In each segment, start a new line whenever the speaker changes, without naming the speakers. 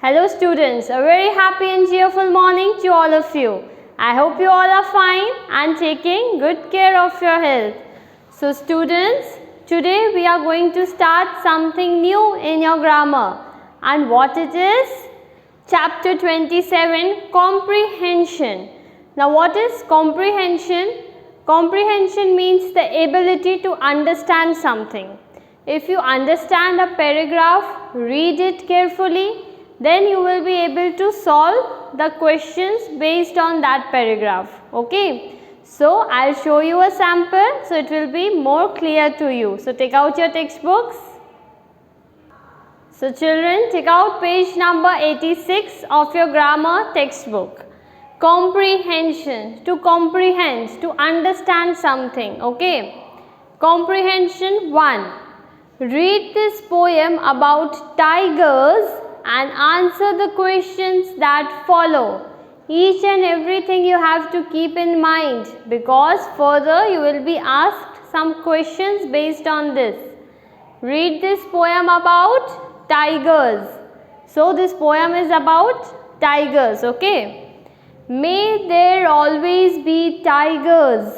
Hello students, a very happy and cheerful morning to all of you. I hope you all are fine and taking good care of your health. So students, today we are going to start something new in your grammar. And what it is? Chapter 27, Comprehension. Now what is comprehension? Comprehension means the ability to understand something. If you understand a paragraph, read it carefully, then you will be able to solve the questions based on that paragraph. Okay. So, I will show you a sample so it will be more clear to you. So, take out your textbooks. So, children, take out page number 86 of your grammar textbook. Comprehension, to comprehend, to understand something. Okay. Comprehension 1. Read this poem about tigers and answer the questions that follow. Each and everything you have to keep in mind, because further you will be asked some questions based on this. Read this poem about tigers. So this poem is about tigers, okay? May there always be tigers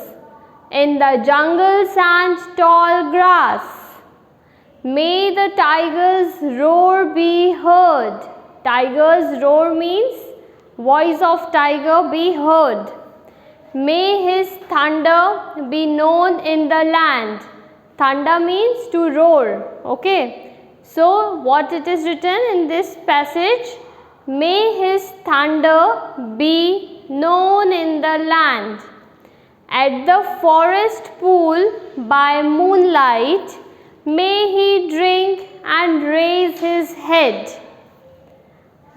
in the jungles and tall grass. May the tiger's roar be heard. Tiger's roar means voice of tiger be heard. May his thunder be known in the land. Thunder means to roar. Okay. So what it is written in this passage? May his thunder be known in the land. At the forest pool by moonlight, may he drink and raise his head.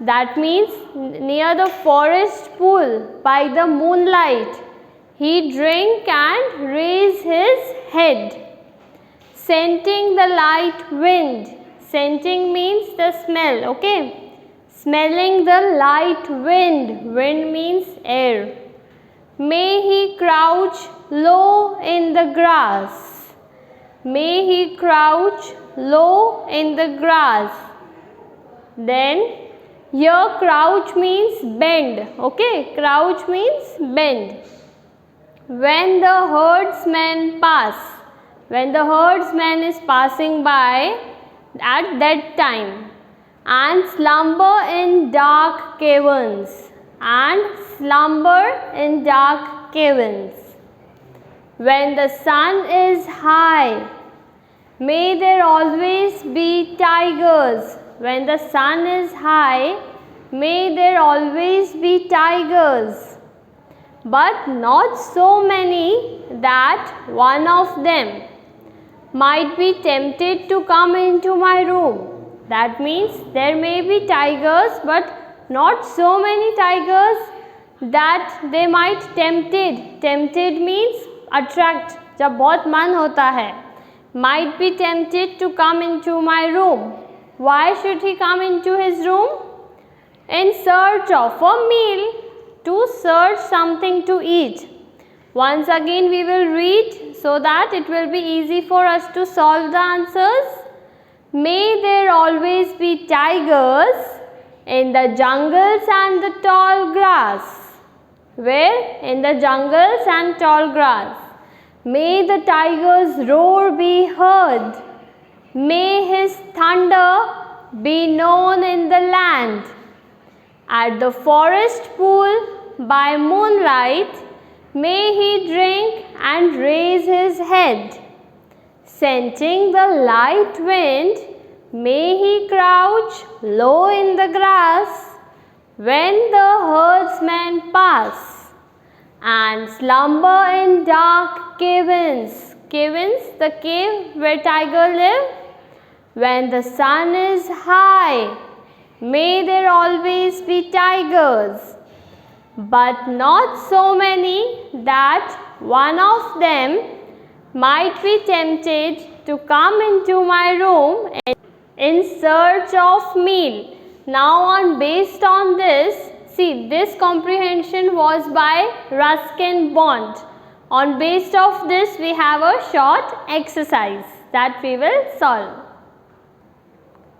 That means near the forest pool by the moonlight, he drink and raise his head. Scenting the light wind. Scenting means the smell, okay? Smelling the light wind. Wind means air. May he crouch low in the grass. May he crouch low in the grass. Then here crouch means bend. Okay, crouch means bend. When the herdsman pass. When the herdsman is passing by at that time. And slumber in dark caverns. And slumber in dark caverns. When the sun is high, may there always be tigers. When the sun is high, may there always be tigers. But not so many that one of them might be tempted to come into my room. That means there may be tigers, but not so many tigers that they might tempted. Tempted means attract, जब बहुत मन होता है. Might be tempted to come into my room. Why should he come into his room? In search of a meal, to search something to eat. Once again we will read so that it will be easy for us to solve the answers. May there always be tigers in the jungles and the tall grass. Where? In the jungles and tall grass. May the tiger's roar be heard. May his thunder be known in the land. At the forest pool by moonlight, may he drink and raise his head. Scenting the light wind, may he crouch low in the grass when the herdsman pass. And slumber in dark caverns. Caverns, the cave where tiger live. When the sun is high, may there always be tigers. But not so many that one of them might be tempted to come into my room in search of meal. Now based on this, see, this comprehension was by Ruskin Bond. On base of this, we have a short exercise that we will solve.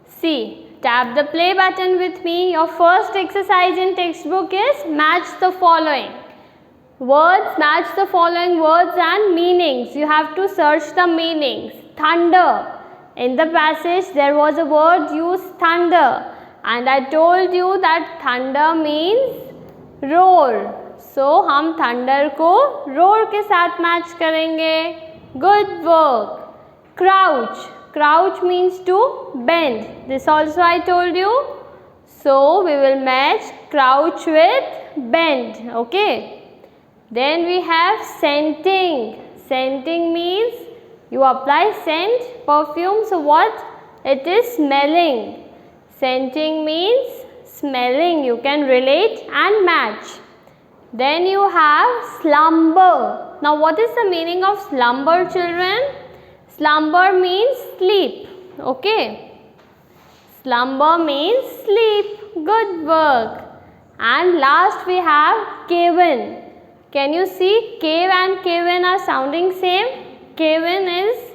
See, Tap the play button with me. Your first exercise in textbook is match the following. Words, match the following words and meanings. You have to search the meanings. Thunder. In the passage there was a word used, thunder, and I told you that thunder means roar. So हम thunder को roar के साथ match करेंगे. Good work. Crouch. Crouch means to bend. This also I told you. So we will match crouch with bend. Okay. Then we have scenting. Scenting means you apply scent, perfume. So what? It is smelling. Scenting means smelling. You can relate and match. Then you have slumber. Now what is the meaning of slumber, children? Slumber means sleep. Okay. Slumber means sleep. Good work. And last we have cave-in. Can you see cave and cave-in are sounding same? Cave-in is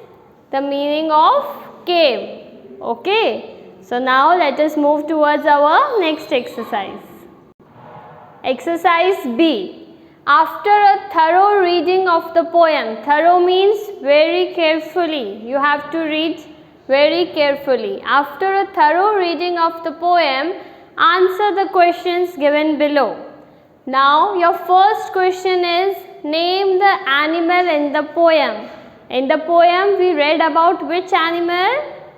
the meaning of cave. Okay. So now let us move towards our next exercise. Exercise B. After a thorough reading of the poem, thorough means very carefully. You have to read very carefully. After a thorough reading of the poem, answer the questions given below. Now your first question is, name the animal in the poem. In the poem we read about which animal?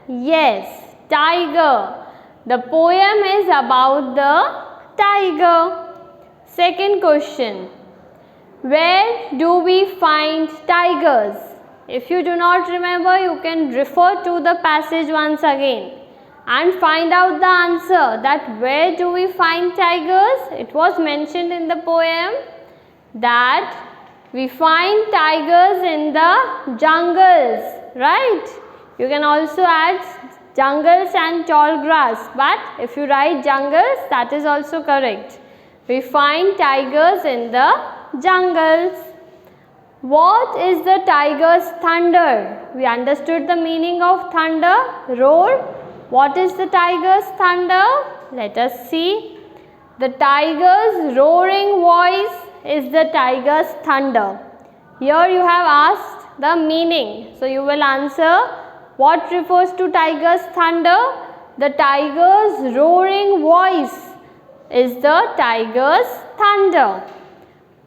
Yes, tiger. The poem is about the tiger. Second question. Where do we find tigers? If you do not remember, you can refer to the passage once again and find out the answer that where do we find tigers? It was mentioned in the poem that we find tigers in the jungles, right? You can also add jungles and tall grass, but if you write jungles, that is also correct. We find tigers in the jungles. What is the tiger's thunder? We understood the meaning of thunder, roar. What is the tiger's thunder? Let us see. The tiger's roaring voice is the tiger's thunder. Here you have asked the meaning. So you will answer what refers to tiger's thunder. The tiger's roaring voice is the tiger's thunder.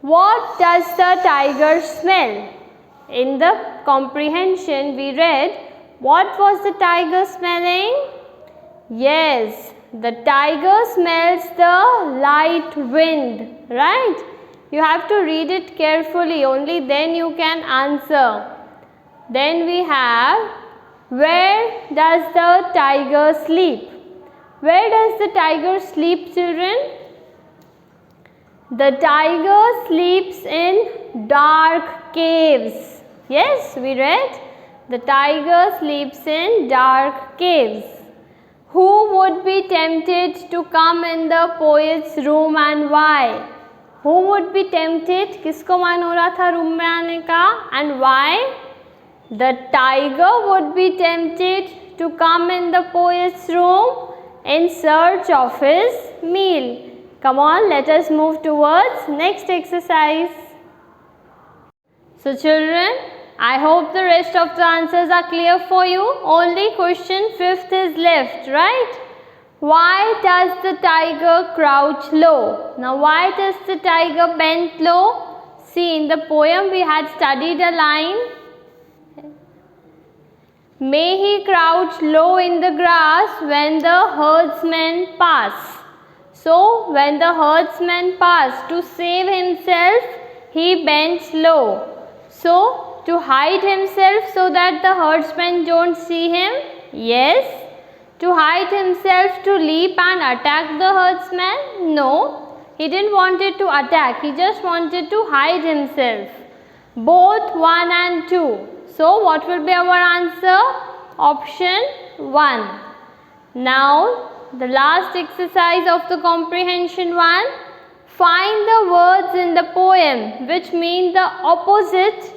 What does the tiger smell? In the comprehension we read, what was the tiger smelling? Yes, the tiger smells the light wind, right? You have to read it carefully, only then you can answer. Then we have, where does the tiger sleep? Where does the tiger sleep, children? The tiger sleeps in dark caves. Yes, we read. The tiger sleeps in dark caves. Who would be tempted to come in the poet's room and why? Who would be tempted? किसको मन हो रहा था room में आने का? And why? The tiger would be tempted to come in the poet's room in search of his meal. Come on, let us move towards next exercise. So children, I hope the rest of the answers are clear for you. Only question 5th is left, right? Why does the tiger crouch low? Now why does the tiger bend low? See, in the poem we had studied a line. May he crouch low in the grass when the herdsmen pass. So, when the herdsman passed, to save himself, he bends low. So, to hide himself so that the herdsmen don't see him? Yes. To hide himself to leap and attack the herdsman? No. He didn't want it to attack. He just wanted to hide himself. Both 1 and 2. So, what will be our answer? Option 1. Now, the last exercise of the comprehension 1. Find the words in the poem which mean the opposite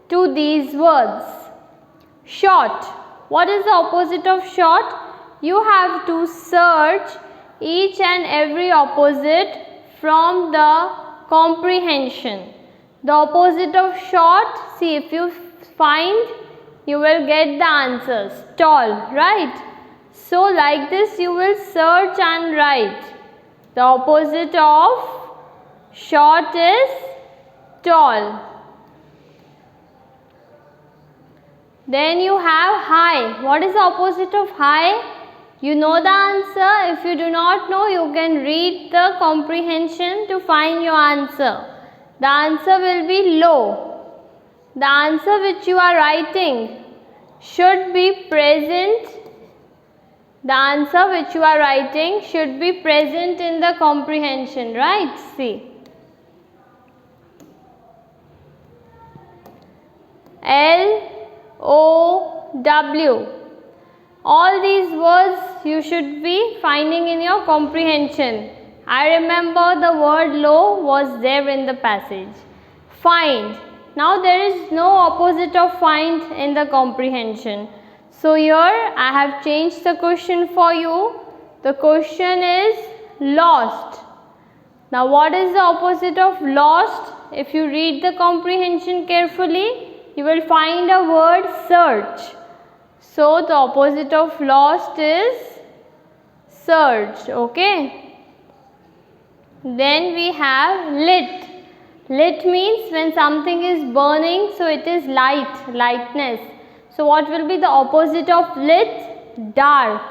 to these words. Short. What is the opposite of short? you have to search each and every opposite from the comprehension. The opposite of short, see, if you find, you will get the answers. Tall, right? So like this you will search and write. The opposite of short is tall. Then you have high. What is the opposite of high? You know the answer. If you do not know, you can read the comprehension to find your answer. The answer will be low. The answer which you are writing should be present. The answer which you are writing should be present in the comprehension, right? See. L-O-W. All these words you should be finding in your comprehension. I remember the word low was there in the passage. Find. Now there is no opposite of find in the comprehension. So here I have changed the question for you. The question is lost. Now what is the opposite of lost? If you read the comprehension carefully, you will find a word search. So the opposite of lost is search. Okay. Then we have lit. Lit means when something is burning, so it is light, lightness. So what will be the opposite of lit? Dark.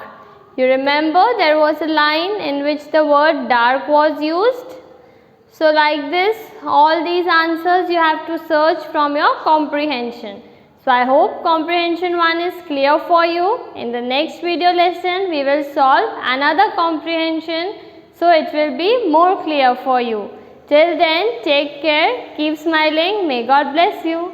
You remember there was a line in which the word dark was used. So like this, all these answers you have to search from your comprehension. So I hope comprehension 1 is clear for you. In the next video lesson, we will solve another comprehension, so it will be more clear for you. Till then, take care, keep smiling, may God bless you.